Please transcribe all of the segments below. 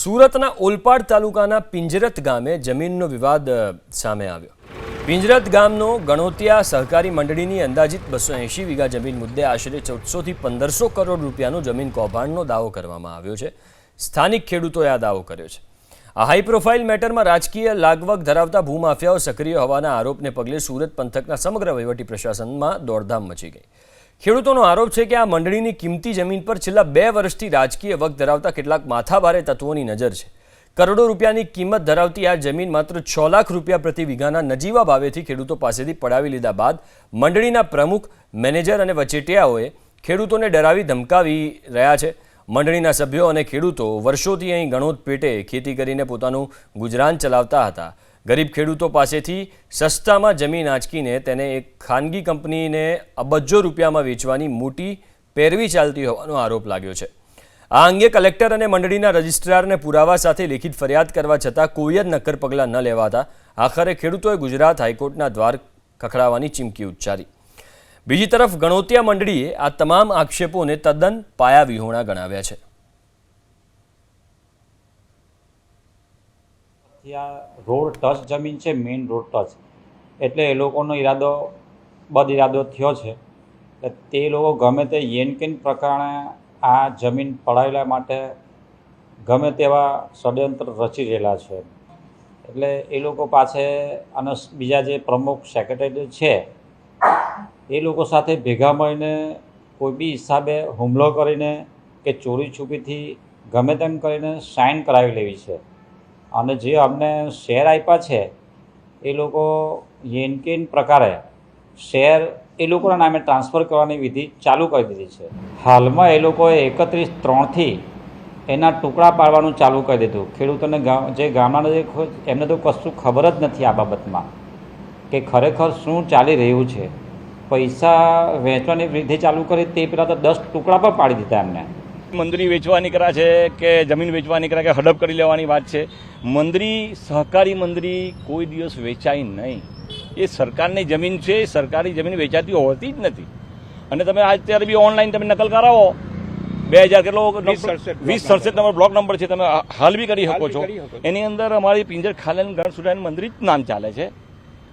સુરતના ઓલપાડ તાલુકાના પિંજરત ગામે જમીનનો વિવાદ સામે આવ્યો. પિંજરત ગામનો ગણોતિયા સહકારી મંડળીની અંદાજિત 280 વીઘા જમીન મુદ્દે આશરે 1400 થી 1500 કરોડ રૂપિયાનો જમીન કૌભાંડનો દાવો કરવામાં આવ્યો છે. સ્થાનિક ખેડૂતોએ આ દાવો કર્યો છે. આ હાઈ પ્રોફાઇલ મેટરમાં રાજકીય લાગવગ ધરાવતા ભૂમાફિયાઓ સક્રિય હોવાના આરોપને પગલે સુરત પંથકના સમગ્ર વહીવટી પ્રશાસનમાં દોડધામ મચી ગઈ. ખેડૂતોનો આરોપ છે કે આ મંડળીની કિંમતી જમીન પર છેલ્લા 2 વર્ષથી રાજકીય વગ ધરાવતા કેટલાક માથાભારે તત્વોની નજર છે. કરોડો રૂપિયાની કિંમત ધરાવતી આ જમીન માત્ર 6 લાખ રૂપિયા પ્રતિ વીઘાના નજીવા ભાવેથી ખેડૂતો પાસેથી પડાવી લીધા બાદ મંડળીના પ્રમુખ, મેનેજર અને વચેટિયાઓએ ખેડૂતોને ડરાવી ધમકાવી રહ્યા છે. મંડળીના સભ્યો અને ખેડૂતો વર્ષોથી અહીં ગણોત પેટે ખેતી કરીને પોતાનું ગુજરાન ચલાવતા હતા. ગરીબ ખેડૂતો પાસેથી સસ્તામાં જમીન આંચકીને તેને એક ખાનગી કંપનીને અબજો રૂપિયામાં વેચવાની મોટી પેરવી ચાલતી હોવાનો આરોપ લાગ્યો છે. આ અંગે કલેક્ટર અને મંડળીના રજિસ્ટ્રારને પુરાવા સાથે લેખિત ફરિયાદ કરવા છતાં કોઈ જ નક્કર પગલાં ન લેવાતા આખરે ખેડૂતોએ ગુજરાત હાઈકોર્ટના દ્વાર ખખડાવવાની ચીમકી ઉચ્ચારી. બીજી તરફ ગણોતિયા મંડળીએ આ તમામ આક્ષેપોને તદ્દન પાયાવિહોણા ગણાવ્યા છે. રોડ ટચ જમીન છે, મેઇન રોડ ટચ, એટલે એ લોકોનો બદ ઇરાદો થયો છે. તે લોકો ગમે તે યેનકેન પ્રકારે આ જમીન પડાવેલા માટે ગમે તેવા ષડયંત્ર રચી રહેલા છે. એટલે એ લોકો પાસે અને બીજા જે પ્રમુખ સેક્રેટરી છે એ લોકો સાથે ભેગા મળીને કોઈ બી હિસાબે હુમલો કરીને કે ચોરી છુપીથી ગમે તેમ કરીને સાઇન કરાવી લેવી છે. અને જે અમને શેર આપ્યા છે એ લોકો યેનકેન પ્રકારે શેર એ લોકોના નામે ટ્રાન્સફર કરવાની વિધિ ચાલુ કરી દીધી છે. હાલમાં એ લોકોએ 31/3થી એના ટુકડા પાડવાનું ચાલુ કરી દીધું. ખેડૂતોને જે ગામના એમને તો કશું ખબર જ નથી આ બાબતમાં કે ખરેખર શું ચાલી રહ્યું છે. પૈસા વેચવાની વિધિ ચાલુ કરી તે પહેલાં તો 10 ટુકડા પર પાડી દીધા એમને. મંદરી વેચવાની કરા છે કે જમીન વેચવાની કરા કે હડપ કરી લેવાની વાત છે. મંદરી, સહકારી મંદરી કોઈ દિવસ વેચાય નહીં. એ સરકારની જમીન છે. સરકારી જમીન વેચાતી હોતી જ નથી. અને તમે અત્યારે બી ઓનલાઈન તમે નકલ કરાવો 2000 કેટલો 2067 નંબર બ્લોક નંબર છે, તમે હાલ બી કરી શકો છો. એની અંદર અમારી પિંજર ખાલેન ગણ સુરાયન મંદરી જ નામ ચાલે છે.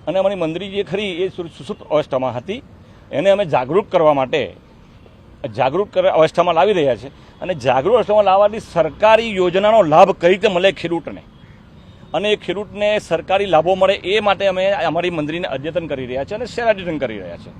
અને અમારી મંદરી જે ખરી એ સુસુપ્ત અવસ્થામાં હતી. એને અમે જાગૃત કરવા માટે અવસ્થામાં લાવી રહ્યા છે. અને જાગૃત અવસ્થામાં લાવવાની સરકારી યોજનાનો લાભ કઈ રીતે મળે ખેડૂતને, અને એ ખેડૂતને સરકારી લાભો મળે એ માટે અમે અમારી મંદરીને અદ્યતન કરી રહ્યા છીએ અને શેર અદ્યતન કરી રહ્યા છીએ.